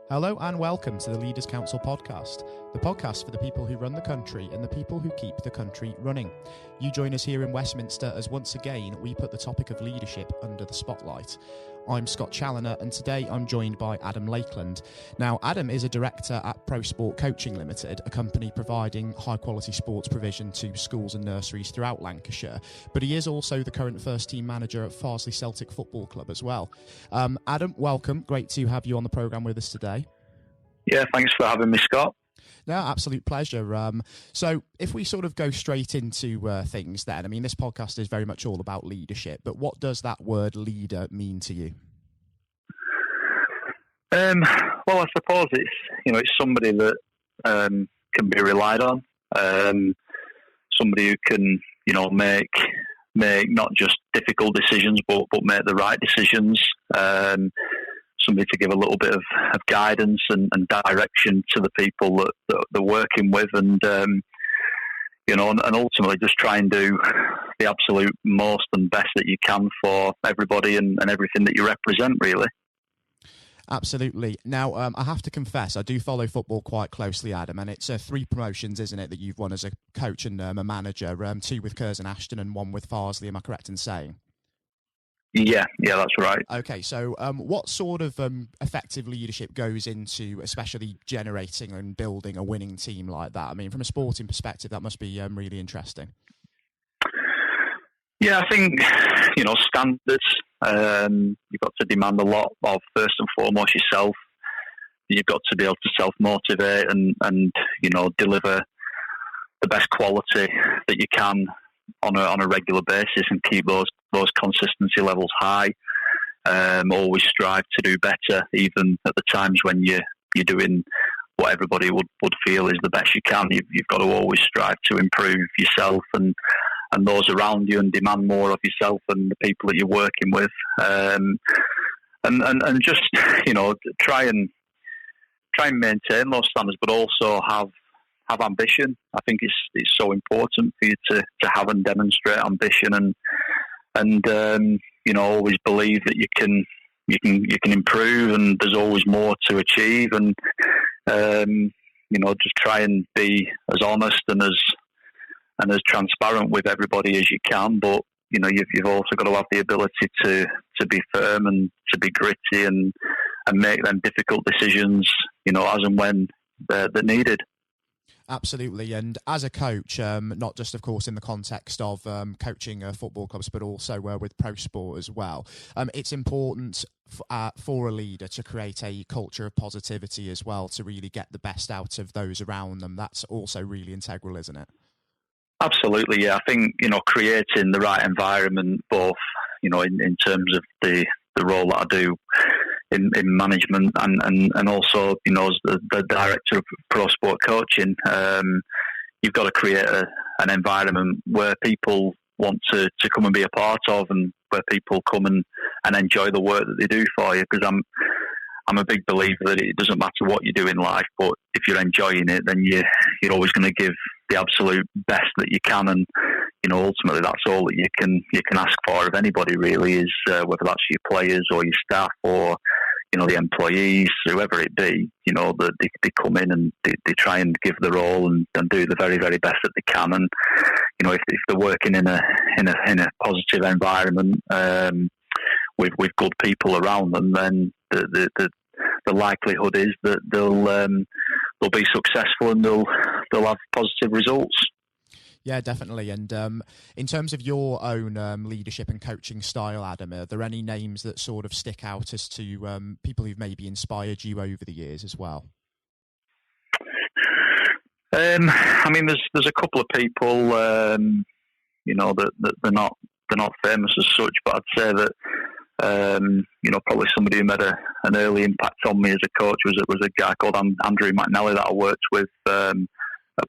Hello and welcome to the Leaders Council podcast, the podcast for the people who run the country and the people who keep the country running. You join us here in Westminster as once again we put the topic of leadership under the spotlight. I'm Scott Challoner and today I'm joined by Adam Lakeland. Now, Adam is a director at Pro Sport Coaching Ltd, a company providing high quality sports provision to schools and nurseries throughout Lancashire, but he is also the current first team manager at Farsley Celtic Football Club as well. Adam, welcome. Great to have you on the programme with us today. Yeah, thanks for having me, Scott. No, absolute pleasure. So if we sort of go straight into things then, I mean, this podcast is very much all about leadership, but what does that word leader mean to you? Well, I suppose it's somebody that can be relied on, somebody who can, make not just difficult decisions, but make the right decisions. Somebody to give a little bit of guidance and direction to the people that they're working with, and ultimately just try and do the absolute most and best that you can for everybody and everything that you represent, really. Absolutely. Now, I have to confess, I do follow football quite closely, Adam, and it's 3 promotions, isn't it, that you've won as a coach and a manager, 2 with Curzon Ashton and 1 with Farsley, am I correct in saying? Yeah, that's right. Okay, so what sort of effective leadership goes into especially generating and building a winning team like that? I mean, from a sporting perspective, that must be really interesting. Yeah, I think, standards, you've got to demand a lot of, first and foremost, yourself. You've got to be able to self-motivate and deliver the best quality that you can on a regular basis and keep those consistency levels high. Always strive to do better, even at the times when you're doing what everybody would feel is the best you can. You've got to always strive to improve yourself and those around you, and demand more of yourself and the people that you're working with. And just try and maintain those standards, but also have ambition. I think it's so important for you to have and demonstrate ambition and always believe that you can improve, and there's always more to achieve, and just try and be as honest and as transparent with everybody as you can. But you've also got to have the ability to be firm and to be gritty and make them difficult decisions, as and when they're needed. Absolutely. And as a coach, not just, of course, in the context of coaching football clubs, but also with Pro Sport as well, it's important for a leader to create a culture of positivity as well, to really get the best out of those around them. That's also really integral, isn't it? Absolutely, yeah. I think, creating the right environment, both, in terms of the role that I do in management and also, as the director of Pro Sport Coaching, you've got to create an environment where people want to come and be a part of, and where people come and enjoy the work that they do for you. Because I'm a big believer that it doesn't matter what you do in life, but if you're enjoying it, then you're always going to give the absolute best that you can. And ultimately, that's all that you can ask for of anybody, really, is whether that's your players or your staff or the employees, whoever it be. They come in and they try and give their all and do the very, very best that they can. And if they're working in a positive environment with good people around them, then the likelihood is that they'll be successful and they'll have positive results. Yeah, definitely. And in terms of your own leadership and coaching style, Adam, are there any names that sort of stick out as to people who've maybe inspired you over the years as well? I mean, there's a couple of people, that they're not famous as such, but I'd say that probably somebody who made an early impact on me as a coach was a guy called Andrew McNally that I worked with at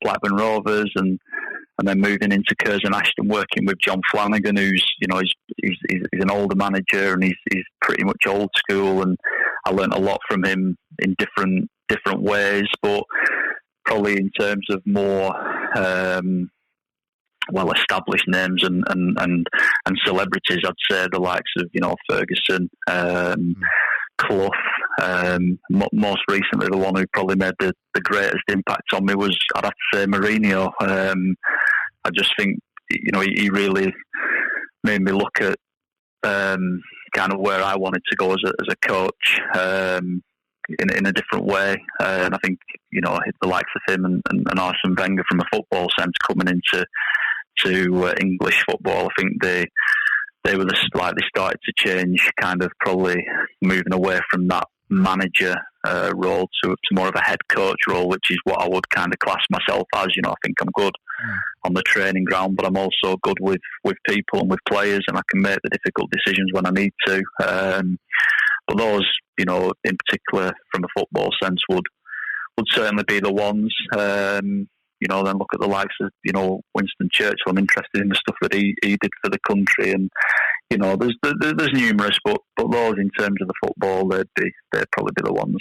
Blackburn Rovers, and then moving into Curzon Ashton, working with John Flanagan, who's he's an older manager and he's pretty much old school, and I learnt a lot from him in different ways, but probably in terms of more well-established names and celebrities, I'd say the likes of Ferguson, Clough, Most recently, the one who probably made the greatest impact on me was, I'd have to say, Mourinho. I just think, he really made me look at kind of where I wanted to go as a coach in a different way. And I think, the likes of him and Arsene Wenger, from a football sense, coming into English football, I think they started to change, kind of probably moving away from that manager role to more of a head coach role, which is what I would kind of class myself as. I think I'm good on the training ground, but I'm also good with people and with players, and I can make the difficult decisions when I need to. But those, in particular from a football sense, would certainly be the ones. Then look at the likes of, Winston Churchill. I'm interested in the stuff that he did for the country, and there's numerous, but those in terms of the football, they'd probably be the ones.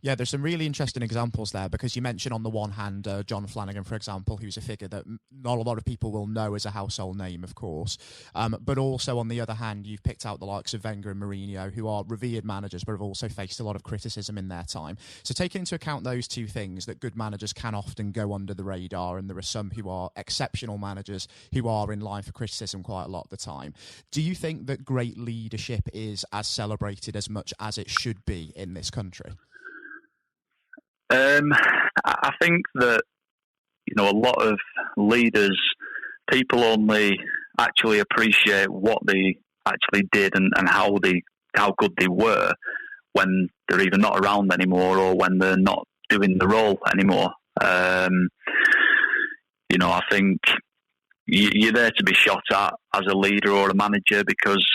Yeah, there's some really interesting examples there, because you mentioned on the one hand John Flanagan, for example, who's a figure that not a lot of people will know as a household name, of course. But also on the other hand, you've picked out the likes of Wenger and Mourinho, who are revered managers, but have also faced a lot of criticism in their time. So taking into account those two things, that good managers can often go under the radar, and there are some who are exceptional managers who are in line for criticism quite a lot of the time. Do you think that great leadership is as celebrated as much as it should be in this country? I think that, a lot of leaders, people only actually appreciate what they actually did and how good they were when they're either not around anymore or when they're not doing the role anymore. I think you're there to be shot at as a leader or a manager, because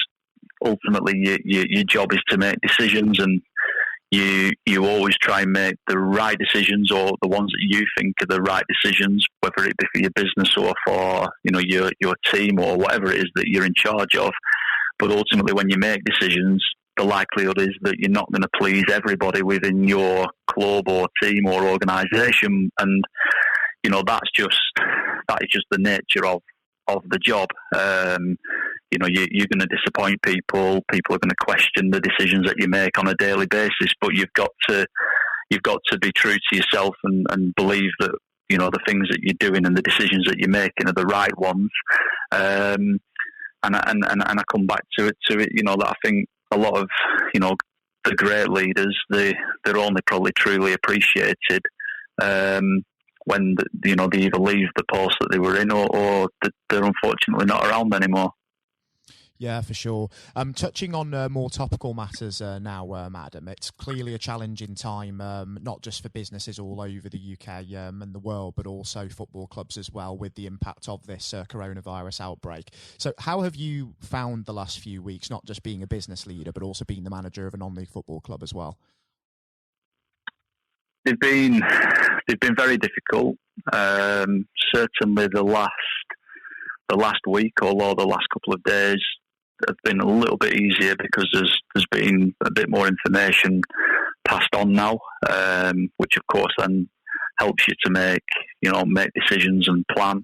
ultimately your job is to make decisions, and you always try and make the right decisions, or the ones that you think are the right decisions, whether it be for your business or for your team or whatever it is that you're in charge of. But ultimately, when you make decisions, the likelihood is that you're not going to please everybody within your club or team or organisation, and that is just the nature of the job. You're going to disappoint people. People are going to question the decisions that you make on a daily basis. But you've got to be true to yourself and believe that the things that you're doing and the decisions that you're making are the right ones. And I come back to it. That I think a lot of the great leaders, they're only probably truly appreciated when they either leave the post that they were in, or they're unfortunately not around anymore. Yeah, for sure. Touching on more topical matters now, Adam, it's clearly a challenging time, not just for businesses all over the UK and the world, but also football clubs as well, with the impact of this coronavirus outbreak. So how have you found the last few weeks, not just being a business leader, but also being the manager of a non-league football club as well? They've been very difficult. Certainly the last week, although the last couple of days have been a little bit easier, because there's been a bit more information passed on now, which of course then helps you to make decisions and plan.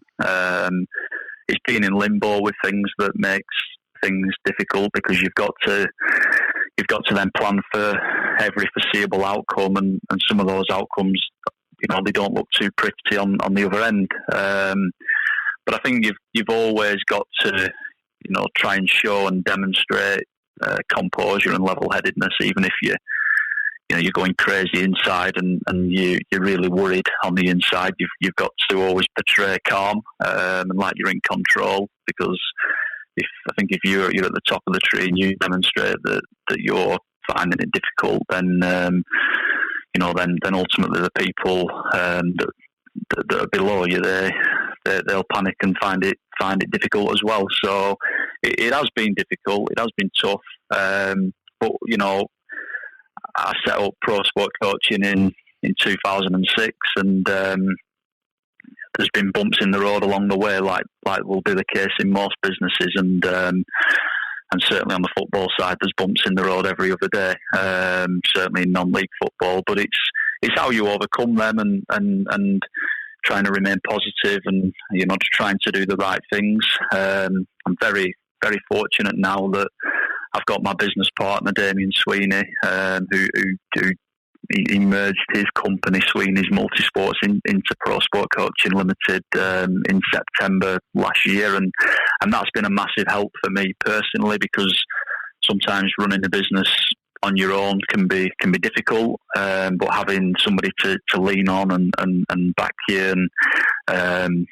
It's been in limbo with things that makes things difficult, because you've got to then plan for every foreseeable outcome, and some of those outcomes, they don't look too pretty on the other end. But I think you've always got to try and show and demonstrate composure and level-headedness, even if you're going crazy inside and you're really worried on the inside. You've got to always portray calm and like you're in control, because if you're at the top of the tree and you demonstrate that you're finding it difficult, then then ultimately the people that are below you, they'll panic and find it difficult as well. So it has been difficult. It has been tough. But I set up Pro Sport Coaching in 2006, and there's been bumps in the road along the way, like will be the case in most businesses, and certainly on the football side, there's bumps in the road every other day. Certainly in non-league football, but it's how you overcome them and trying to remain positive and trying to do the right things. I'm very, very fortunate now that I've got my business partner, Damien Sweeney, who he merged his company, Sweeney's Multisports, into Pro Sport Coaching Ltd in September last year, and that's been a massive help for me personally, because sometimes running a business on your own can be difficult, but having somebody to lean on and back you and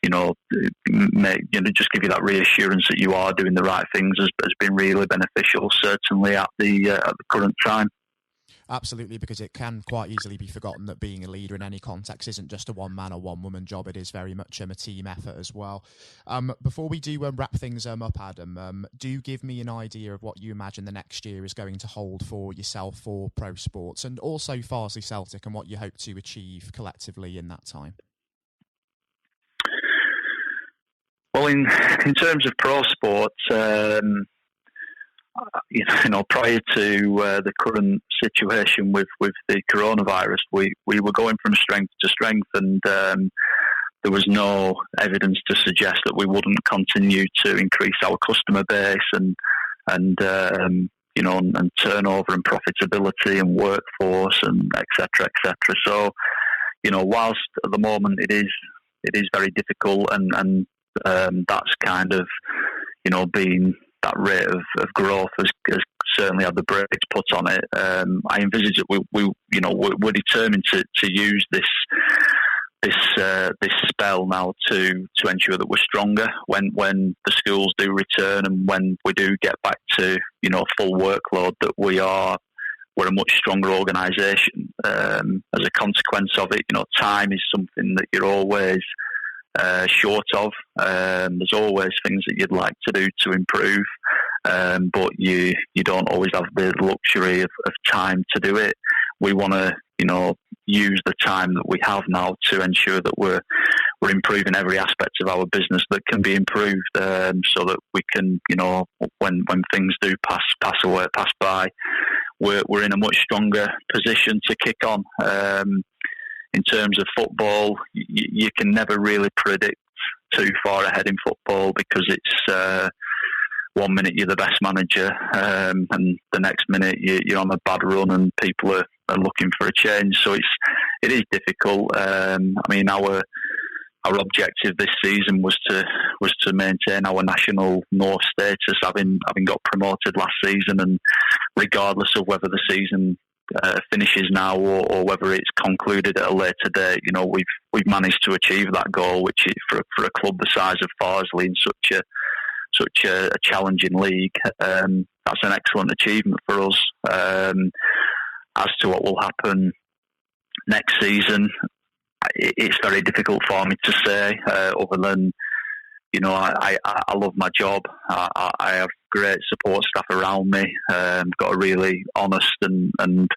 just give you that reassurance that you are doing the right things has been really beneficial, certainly at the current time. Absolutely, because it can quite easily be forgotten that being a leader in any context isn't just a one-man or one-woman job. It is very much a team effort as well. Before we do wrap things up, Adam, do give me an idea of what you imagine the next year is going to hold for yourself, for Pro Sports, and also Farsley Celtic, and what you hope to achieve collectively in that time. Well, in terms of Pro Sports, prior to the current situation with the coronavirus, we were going from strength to strength, and there was no evidence to suggest that we wouldn't continue to increase our customer base and turnover and profitability and workforce and et cetera. So, whilst at the moment it is very difficult, and that's kind of been that rate of growth has certainly had the brakes put on it. I envisage that we're determined to use this spell now to ensure that we're stronger when the schools do return, and when we do get back to full workload, that we're a much stronger organisation. As a consequence of it, time is something that you're always short of. There's always things that you'd like to do to improve, but you don't always have the luxury of time to do it. We want to use the time that we have now to ensure that we're improving every aspect of our business that can be improved, so that we can when things do pass by, we're in a much stronger position to kick on. In terms of football, you can never really predict too far ahead in football, because it's 1 minute you're the best manager, and the next minute you're on a bad run and people are looking for a change. So it is difficult. Our objective this season was to maintain our national north status, having got promoted last season, and regardless of whether the season finishes now or whether it's concluded at a later date, we've managed to achieve that goal, which is for a club the size of Farsley in such a challenging league. That's an excellent achievement for us. As to what will happen next season, it's very difficult for me to say, other than I love my job. I have great support staff around me. Got a really honest and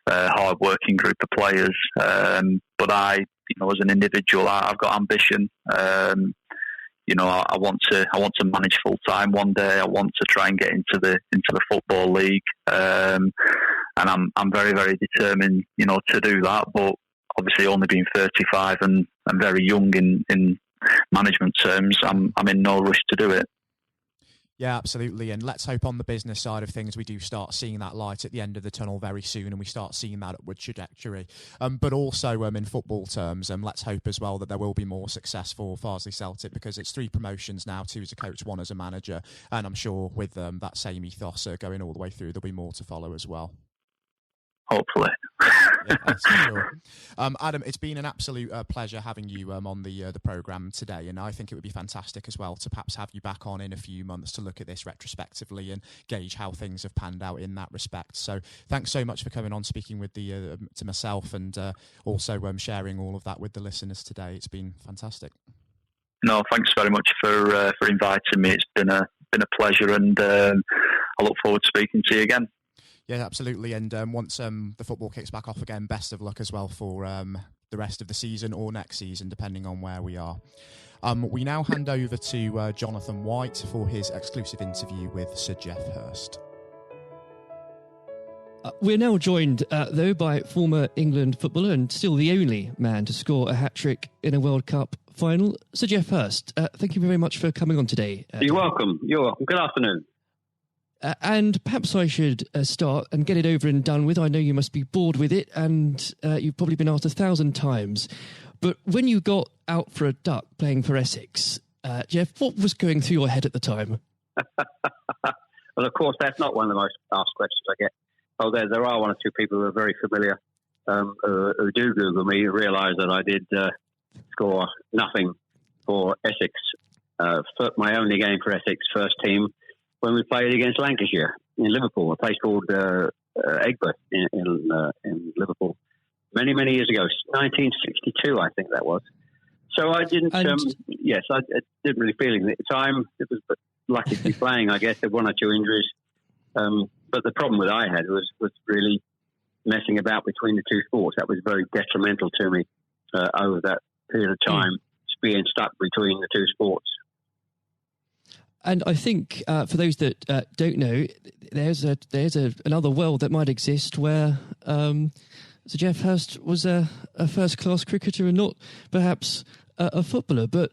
hard-working group of players. But I, as an individual, I've got ambition. I want to manage full time one day. I want to try and get into the football league, and I'm very, very determined, to do that. But obviously, only being 35 and very young in management terms, I'm in no rush to do it. Yeah, absolutely. And let's hope on the business side of things we do start seeing that light at the end of the tunnel very soon, and we start seeing that upward trajectory. But also in football terms, let's hope as well that there will be more success for Farsley Celtic, because it's 3 promotions now, 2 as a coach, 1 as a manager. And I'm sure with that same ethos going all the way through, there'll be more to follow as well. Hopefully. Yeah, that's for sure. Adam, it's been an absolute pleasure having you on the programme today, and I think it would be fantastic as well to perhaps have you back on in a few months to look at this retrospectively and gauge how things have panned out in that respect. So thanks so much for coming on, speaking with to myself, and also sharing all of that with the listeners today. It's been fantastic. No, thanks very much for inviting me. It's been a pleasure, and I look forward to speaking to you again. Yeah, absolutely. And once the football kicks back off again, best of luck as well for the rest of the season or next season, depending on where we are. We now hand over to Jonathan White for his exclusive interview with Sir Geoff Hurst. We're now joined, though, by former England footballer and still the only man to score a hat-trick in a World Cup final, Sir Geoff Hurst. Thank you very much for coming on today. You're welcome. You're welcome. Good afternoon. And perhaps I should start and get it over and done with. I know you must be bored with it, and you've probably been asked 1,000 times. But when you got out for a duck playing for Essex, Jeff, what was going through your head at the time? Well, of course, that's not one of the most asked questions I get. Although there are one or two people who are very familiar who do Google me, realise that I did score nothing for Essex. My only game for Essex first team when we played against Lancashire in Liverpool, a place called Egbert in Liverpool, many, many years ago, 1962, I think that was. So I didn't, I didn't really feel it at the time. It was lucky to be playing, I guess. There were one or two injuries. But the problem that I had was really messing about between the two sports. That was very detrimental to me over that period of time, being stuck between the two sports. And I think for those that don't know, there's another world that might exist where Sir Geoff Hurst was a first-class cricketer and not perhaps a footballer. But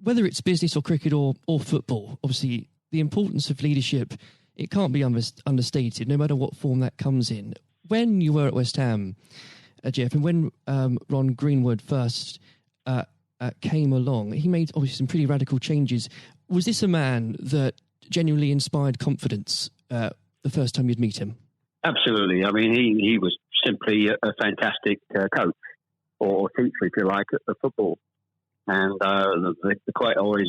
whether it's business or cricket or football, obviously the importance of leadership, it can't be understated, no matter what form that comes in. When you were at West Ham, Geoff, and when Ron Greenwood first came along, he made obviously some pretty radical changes. Was this a man that genuinely inspired confidence the first time you'd meet him? Absolutely. I mean, he was simply a fantastic coach or teacher, if you like, of football. And the quite always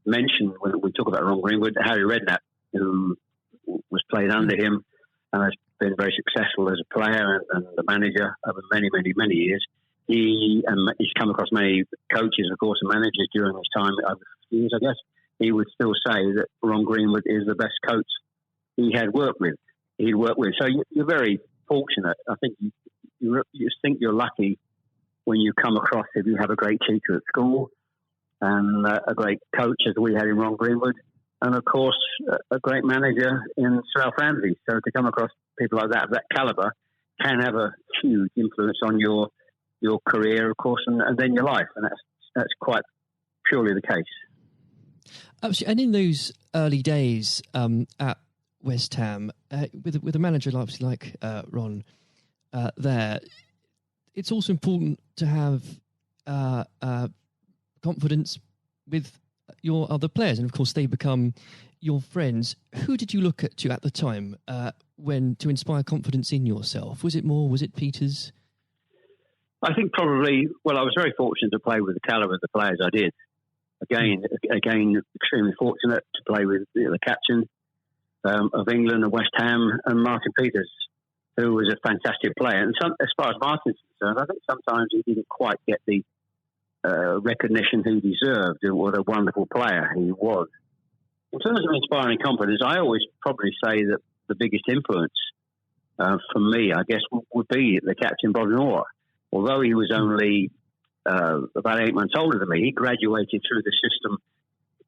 mentioned when we talk about Ron Greenwood, Harry Redknapp, who was played under him and has been very successful as a player and a manager over many, many, many years. He's come across many coaches, of course, and managers during his time over years, I guess. He would still say that Ron Greenwood is the best coach he'd worked with. So you're very fortunate. I think you think you're lucky when you come across, if you have a great teacher at school and a great coach as we had in Ron Greenwood, and of course a great manager in Sir Alf Ramsey. So to come across people like that, of that calibre, can have a huge influence on your career, of course, and then your life. And that's quite purely the case. Absolutely. And in those early days at West Ham, with a manager like Ron there, it's also important to have confidence with your other players. And of course, they become your friends. Who did you look at the time when to inspire confidence in yourself? Was it Peters? I think probably, I was very fortunate to play with the calibre of the players I did. Again, extremely fortunate to play with the captain of England and West Ham and Martin Peters, who was a fantastic player. And as far as Martin's concerned, I think sometimes he didn't quite get the recognition he deserved. What a wonderful player he was. In terms of inspiring confidence, I always probably say that the biggest influence for me, I guess, would be the captain, Bobby Moore. Although he was only about 8 months older than me, he graduated through the system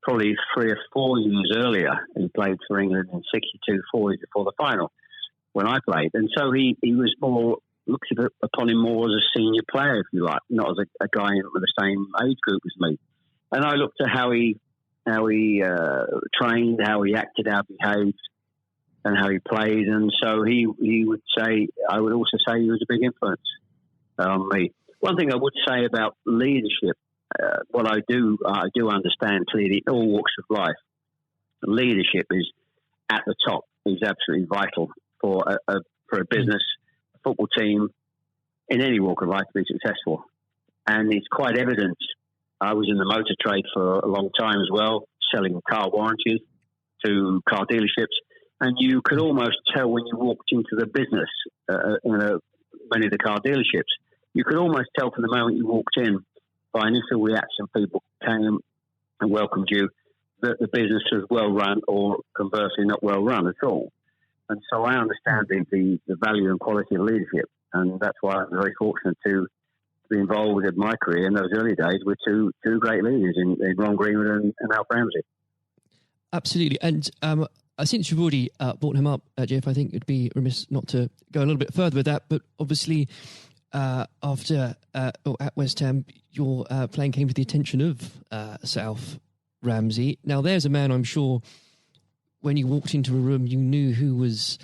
probably 3 or 4 years earlier. He played for England in 62, 4 years before the final when I played. And so he was more, looked upon him more as a senior player, if you like, not as a guy with the same age group as me. And I looked at how he trained, how he acted, how he behaved, and how he played. And so he would say, I would also say he was a big influence on me. One thing I would say about leadership, I do understand clearly in all walks of life, leadership is at the top, is absolutely vital for a business, a football team, in any walk of life to be successful. And it's quite evident. I was in the motor trade for a long time as well, selling car warranties to car dealerships. And you could almost tell when you walked into the business, many of the car dealerships, you could almost tell from the moment you walked in by initial reaction, people came and welcomed you, that the business was well run or conversely not well run at all. And so I understand the value and quality of leadership. And that's why I'm very fortunate to be involved in my career in those early days with two great leaders in Ron Greenwood and Alf Ramsey. Absolutely. And since you've already brought him up, Jeff, I think it'd be remiss not to go a little bit further with that. But obviously, after at West Ham, your playing came to the attention of Sir Alf Ramsey. Now, there's a man I'm sure when you walked into a room, you knew who was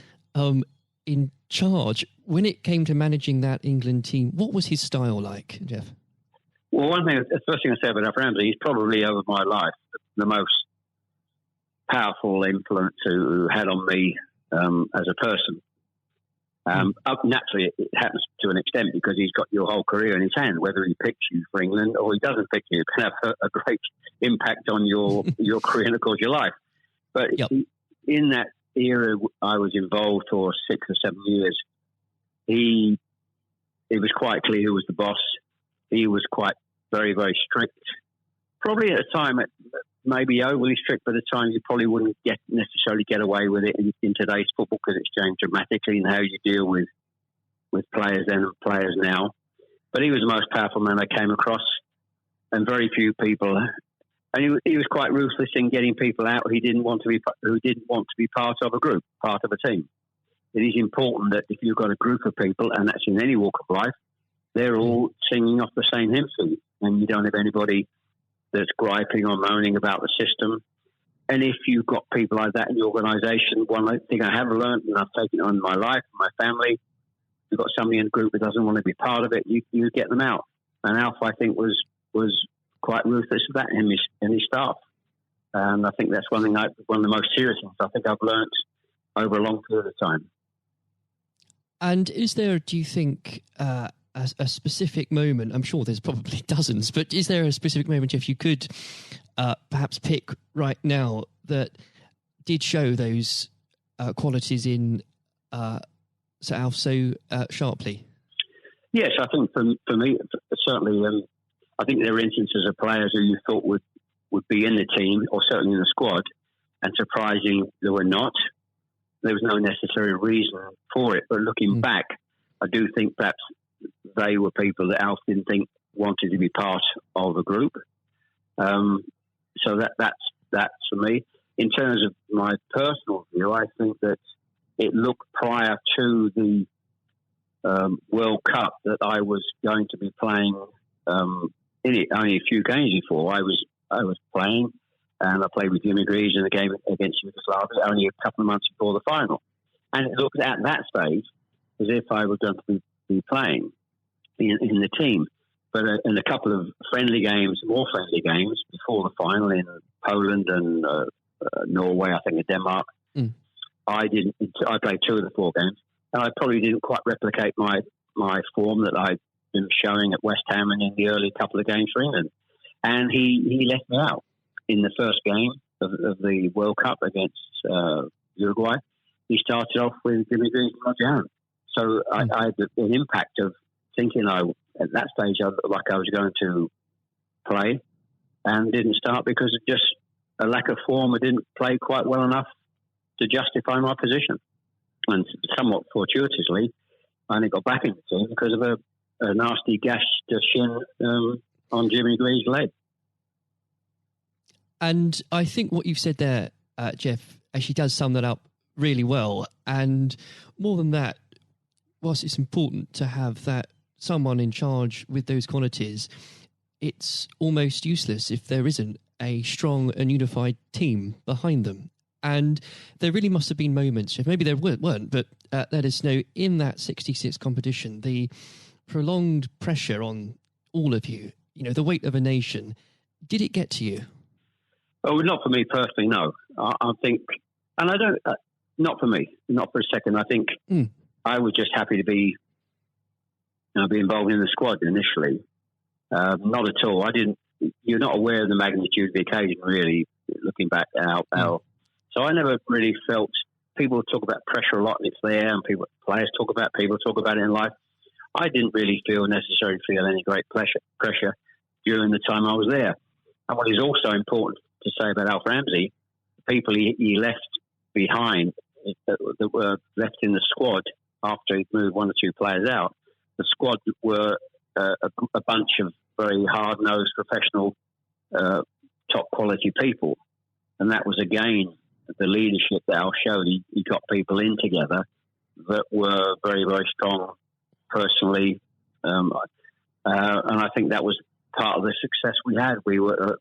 in charge. When it came to managing that England team, what was his style like, Jeff? Well, the first thing I say about Alf Ramsey, he's probably over my life the most powerful influence who had on me as a person. Naturally, it happens to an extent because he's got your whole career in his hand. Whether he picks you for England or he doesn't pick you, it can have a great impact on your career and, of course, your life. But in that era I was involved for 6 or 7 years, it was quite clear who was the boss. He was quite very, very strict. Probably at a time, maybe overly strict, but at a time you probably wouldn't necessarily get away with it in today's football because it's changed dramatically in how you deal with players then and players now. But he was the most powerful man I came across, and very few people. And he was quite ruthless in getting people out who didn't want to be part of a group, part of a team. It is important that if you've got a group of people, and that's in any walk of life, they're all singing off the same hymn sheet, and you don't have anybody that's griping or moaning about the system. And if you've got people like that in your organisation, one thing I have learned, and I've taken it on in my life, my family, you've got somebody in the group that doesn't want to be part of it, you get them out. And Alf, I think, was quite ruthless of that in his staff. And I think that's one of the most serious things I think I've learnt over a long period of time. And is there, do you think, a specific moment, I'm sure there's probably dozens, but is there a specific moment, if you could perhaps pick right now, that did show those qualities in Sir Alf so sharply? Yes, I think for me, certainly, I think there are instances of players who you thought would be in the team or certainly in the squad, and surprisingly they were not. There was no necessary reason for it, but looking back, I do think perhaps they were people that Alf didn't think wanted to be part of a group. So that's for me. In terms of my personal view, I think that it looked prior to the World Cup that I was going to be playing in it. Only a few games before I was playing, and I played with Jimmy Greaves in a game against Yugoslavia only a couple of months before the final. And it looked at that stage as if I was going to be playing in the team. But in a couple of more friendly games before the final in Poland and Norway, I think, and Denmark, I played 2 of the 4 games, and I probably didn't quite replicate my form that I'd been showing at West Ham and in the early couple of games for England. And he left me out in the first game of the World Cup against Uruguay. He started off with Jimmy Greaves and Roger Hunt. So I had an impact of thinking at that stage I looked like I was going to play, and didn't start because of just a lack of form. I didn't play quite well enough to justify my position. And somewhat fortuitously, I only got back in the team because of a nasty gash to shin on Jimmy Greaves' leg. And I think what you've said there, Jeff, actually does sum that up really well. And more than that, whilst it's important to have that someone in charge with those qualities, it's almost useless if there isn't a strong and unified team behind them. And there really must have been moments, Jeff, maybe there weren't, but let us know, in that 66 competition, the prolonged pressure on all of you, the weight of a nation, did it get to you? Oh, not for me personally, no. I think, and I don't, not for me, not for a second. I think I was just happy to be involved in the squad initially. Not at all. You're not aware of the magnitude of the occasion, really, looking back out. So I never really felt, people talk about pressure a lot, and it's there, and players talk about it in life. I didn't really necessarily feel any great pressure during the time I was there. And what is also important to say about Alf Ramsey, the people he left behind that were left in the squad after he moved 1 or 2 players out, the squad were a bunch of very hard-nosed, professional, top-quality people. And that was, again, the leadership that Al showed. He got people in together that were very, very strong personally. And I think that was part of the success we had. We were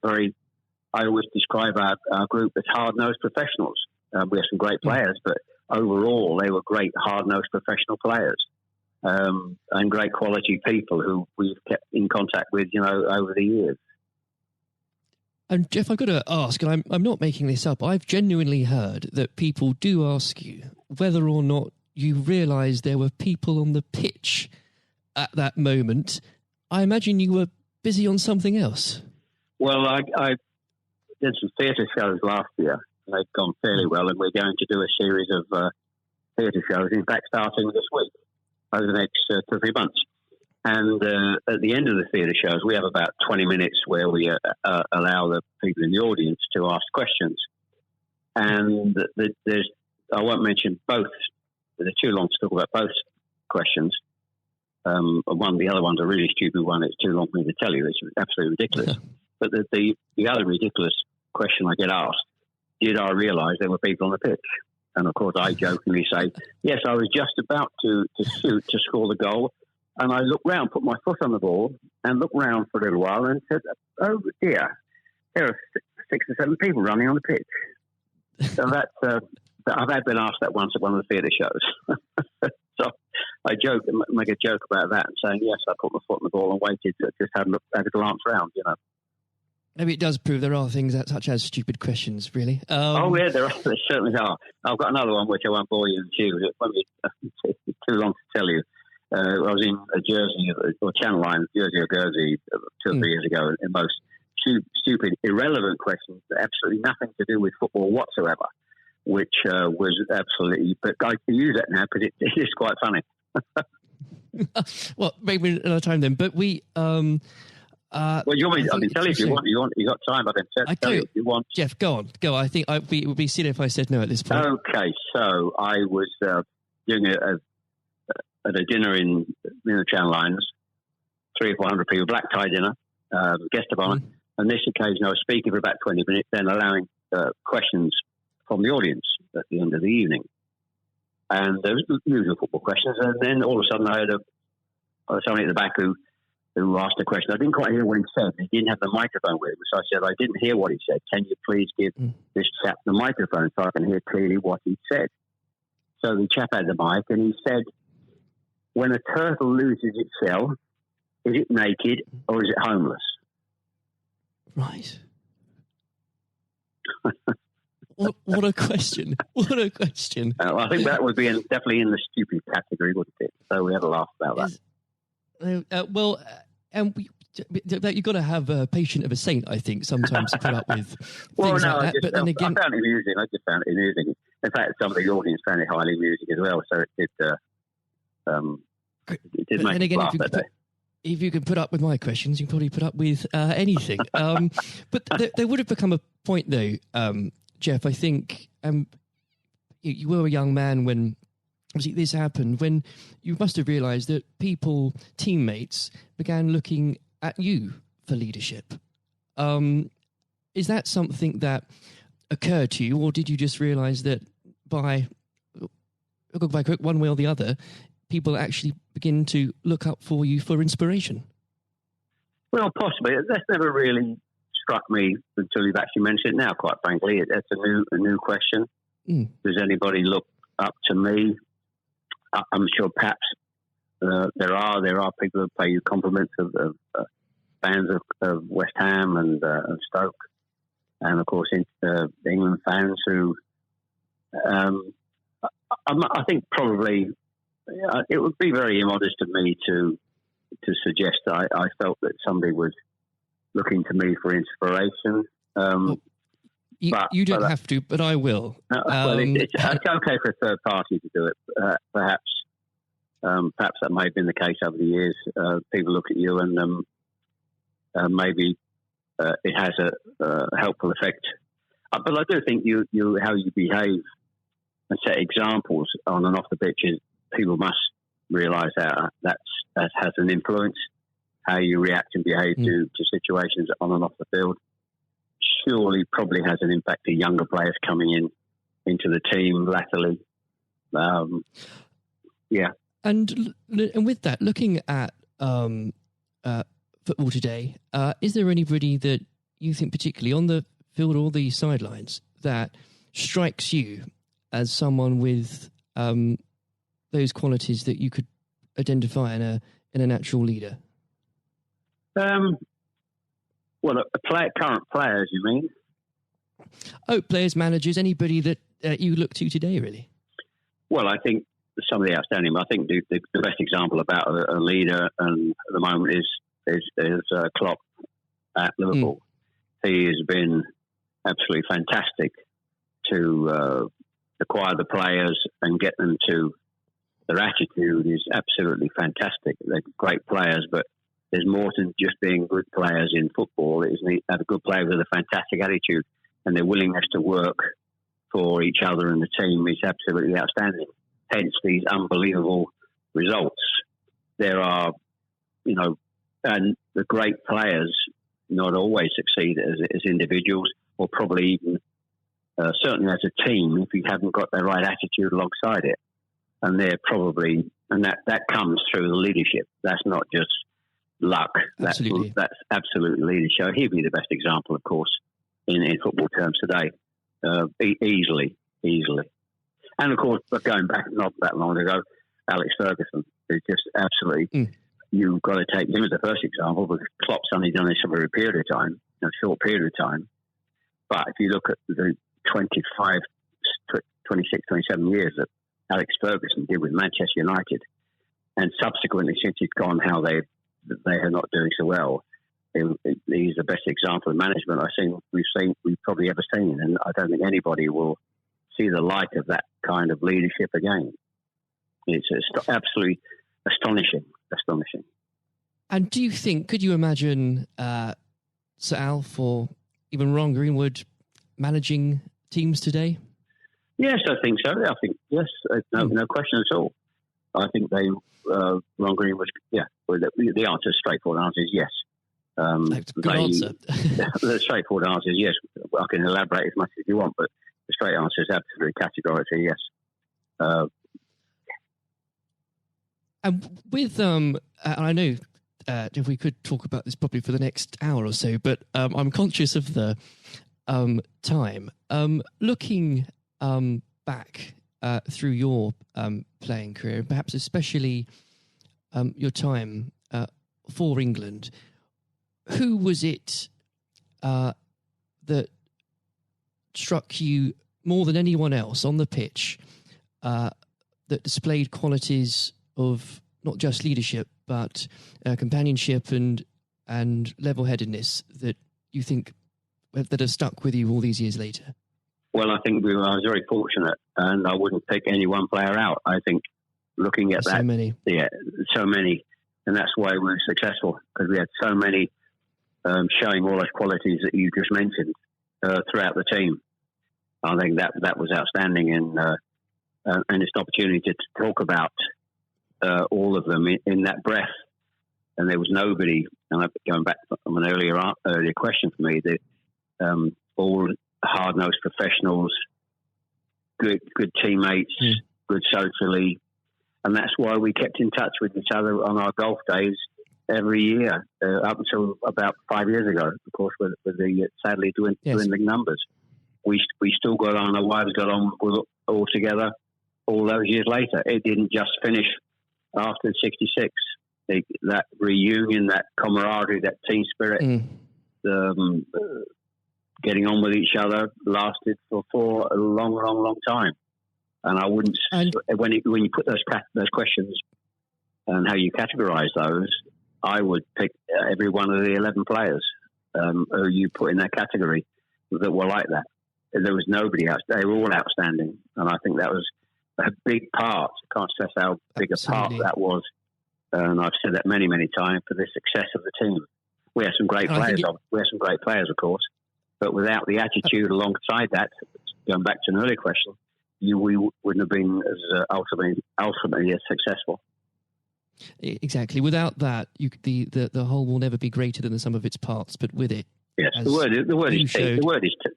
I always describe our group as hard-nosed professionals. We have some great players, but overall they were great, hard-nosed professional players and great quality people who we've kept in contact with, over the years. And Jeff, I've got to ask, and I'm not making this up, I've genuinely heard that people do ask you whether or not you realise there were people on the pitch at that moment. I imagine you were busy on something else. Well, I did some theatre shows last year. They've gone fairly well, and we're going to do a series of theatre shows, in fact, starting this week, over the next 2 or 3 months. And at the end of the theatre shows, we have about 20 minutes where we allow the people in the audience to ask questions. And I won't mention both. They're too long to talk about both questions. The other one's a really stupid one. It's too long for me to tell you. It's absolutely ridiculous. But the other ridiculous question I get asked, did I realise there were people on the pitch? And of course I jokingly say, yes, I was just about to shoot to score the goal. And I looked round, put my foot on the ball and looked round for a little while and said, oh dear, there are 6 or 7 people running on the pitch. So I've been asked that once at one of the theatre shows. So I make a joke about that and saying, yes, I put my foot on the ball and waited to just have a glance round, Maybe it does prove there are things such as stupid questions, really. Oh, yeah, there certainly are. I've got another one which I won't bore you into. It's too long to tell you. I was in a Jersey, or Channel Line, Jersey or Guernsey 2 or 3 years ago, and most stupid, irrelevant questions, absolutely nothing to do with football whatsoever, which was absolutely, but I can use that now because it is quite funny. Well, maybe another time then, but we... well, you want me? I can tell you if you want. You got time? I can tell you if you want. Jeff, go on. Go. I think it would be silly if I said no at this point. Okay, so I was doing at a dinner in the Channel Lines, 300 or 400 people, black tie dinner, guest of honour. On this occasion, I was speaking for about 20 minutes, then allowing questions from the audience at the end of the evening, and there was usual football questions. And then all of a sudden, I had somebody at the back who asked a question. I didn't quite hear what he said. He didn't have the microphone with him. So I said, I didn't hear what he said. Can you please give this chap the microphone so I can hear clearly what he said? So the chap had the mic and he said, when a turtle loses its shell, is it naked or is it homeless? Right. What a question. What a question. I think that would be definitely in the stupid category, wouldn't it? So we had a laugh about that. And you've got to have a patient of a saint, I think, sometimes to put up with things like that. But then again, I found it amusing. I just found it amusing. In fact, some of the audience found it highly amusing as well. So it did make me laugh that day. If you can put up with my questions, you can probably put up with anything. But there would have become a point, though, Jeff, I think you were a young man when obviously this happened, when you must have realised that teammates, began looking at you for leadership. Is that something that occurred to you, or did you just realise that by one way or the other, people actually begin to look up for you for inspiration? Well, possibly. That's never really struck me until you've actually mentioned it now, quite frankly. It's a new question. Does anybody look up to me? I'm sure perhaps there are people who pay you compliments of fans of West Ham and Stoke, and of course England fans who I think probably it would be very immodest of me to suggest I felt that somebody was looking to me for inspiration. You don't have to, but I will. Well, it's okay for a third party to do it. Perhaps that may have been the case over the years. People look at you and maybe it has a helpful effect. But I do think how you behave and set examples on and off the pitch, people must realise that has an influence. How you react and behave to situations on and off the field surely probably has an impact to younger players coming into the team latterly. And with that, looking at football today, is there anybody that you think particularly on the field or the sidelines that strikes you as someone with those qualities that you could identify in a natural leader? Well, current players, you mean? Oh, players, managers, anybody that you look to today, really? Well, I think some of the outstanding. I think the best example about a leader and at the moment is Klopp at Liverpool. He has been absolutely fantastic to acquire the players and get them to. Their attitude is absolutely fantastic. They're great players, but there's more to just being good players in football. It is to have a good player with a fantastic attitude, and their willingness to work for each other and the team is absolutely outstanding. Hence these unbelievable results. There are, and the great players not always succeed as individuals, or probably even certainly as a team if you haven't got the right attitude alongside it. And they're probably, and that comes through the leadership. That's not just luck. Absolutely. That's absolute leadership. He'd be the best example, of course, in football terms today. Easily. And of course, but going back not that long ago, Alex Ferguson is just absolutely. You've got to take him as the first example, because Klopp's only done this over a period of time, a short period of time. But if you look at the 26, 27 years that Alex Ferguson did with Manchester United, and subsequently since he's gone, how they are not doing so well. He's the best example of management we've probably ever seen, and I don't think anybody will see the light of that kind of leadership again. It's absolutely astonishing. And do you think, could you imagine Sir Alf or even Ron Greenwood managing teams today? Yes, I think so. I think yes, no question at all. I think Ron Greenwood. Yeah, well, the answer, straightforward answer is yes. Good answer. The straightforward answer is yes. I can elaborate as much as you want, but the straight answer is absolutely categorically yes. And with and I know if we could talk about this probably for the next hour or so, but I'm conscious of the time. Looking back through your playing career, perhaps especially your time for England, who was it that struck you more than anyone else on the pitch that displayed qualities of not just leadership but companionship and level-headedness that you think that have stuck with you all these years later? Well, I think I was very fortunate, and I wouldn't pick any one player out. I think looking at so many, and that's why we were successful, because we had so many showing all those qualities that you just mentioned throughout the team. I think that was outstanding, and it's an opportunity to talk about all of them in that breath. And there was nobody. And going back from an earlier question for me, all hard-nosed professionals, good teammates, good socially, and that's why we kept in touch with each other on our golf days every year up until about 5 years ago. Of course, with the sadly dwindling numbers, we still got on. Our wives got on all together all those years later. It didn't just finish after '66. That reunion, that camaraderie, that team spirit, getting on with each other lasted for a long time. And I wouldn't. When you put those questions and how you categorise those, I would pick every one of the 11 players who you put in that category that were like that. There was nobody else. They were all outstanding, and I think that was a big part. I can't stress how big a part that was. And I've said that many times, for the success of the team. We had some great players. We had some great players, of course, but without the attitude alongside that, going back to an earlier question, we wouldn't have been as ultimately as successful. Exactly. Without that, the whole will never be greater than the sum of its parts. But with it, yes, the word is team. The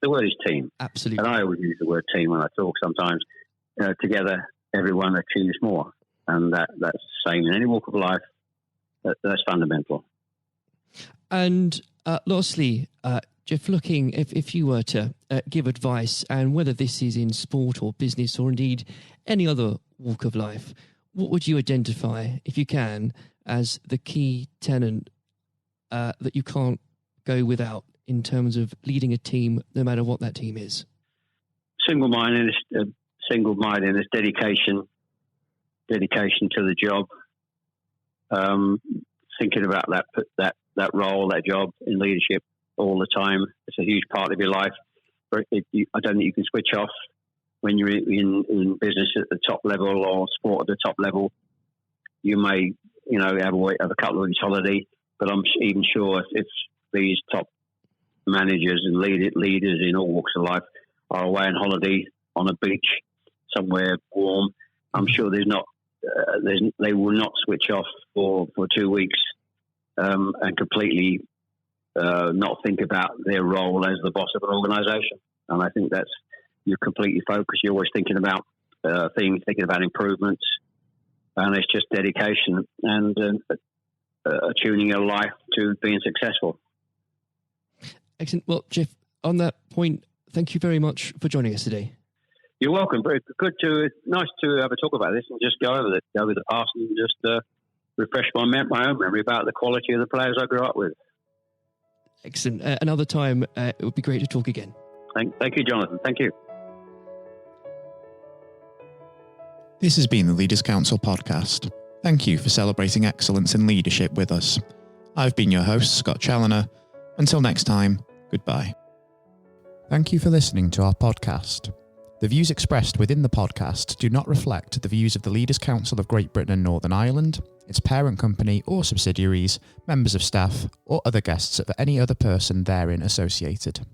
word is team. Absolutely. And I always use the word team when I talk. Sometimes together, everyone achieves more, and that's the same in any walk of life. That's fundamental. And lastly, Jeff, looking, if you were to give advice, and whether this is in sport or business or indeed any other walk of life, what would you identify, if you can, as the key tenet that you can't go without in terms of leading a team, no matter what that team is? Single-mindedness, dedication to the job, thinking about that role, that job in leadership all the time. It's a huge part of your life. I don't think you can switch off when you're in business at the top level or sport at the top level. You may, have a couple of weeks holiday, but I'm even sure if these top managers and leaders in all walks of life are away on holiday on a beach somewhere warm, I'm sure they will not switch off for 2 weeks and completely not think about their role as the boss of an organisation. And I think you're completely focused. You're always thinking about things, thinking about improvements, and it's just dedication and tuning your life to being successful. Excellent. Well, Jeff, on that point, thank you very much for joining us today. You're welcome. Very good nice to have a talk about this and just go over the past and just refresh my own memory about the quality of the players I grew up with. Excellent. Another time, it would be great to talk again. Thank you, Jonathan. Thank you. This has been the Leaders Council podcast. Thank you for celebrating excellence in leadership with us. I've been your host, Scott Challoner. Until next time, goodbye. Thank you for listening to our podcast. The views expressed within the podcast do not reflect the views of the Leaders Council of Great Britain and Northern Ireland, its parent company or subsidiaries, members of staff, or other guests of any other person therein associated.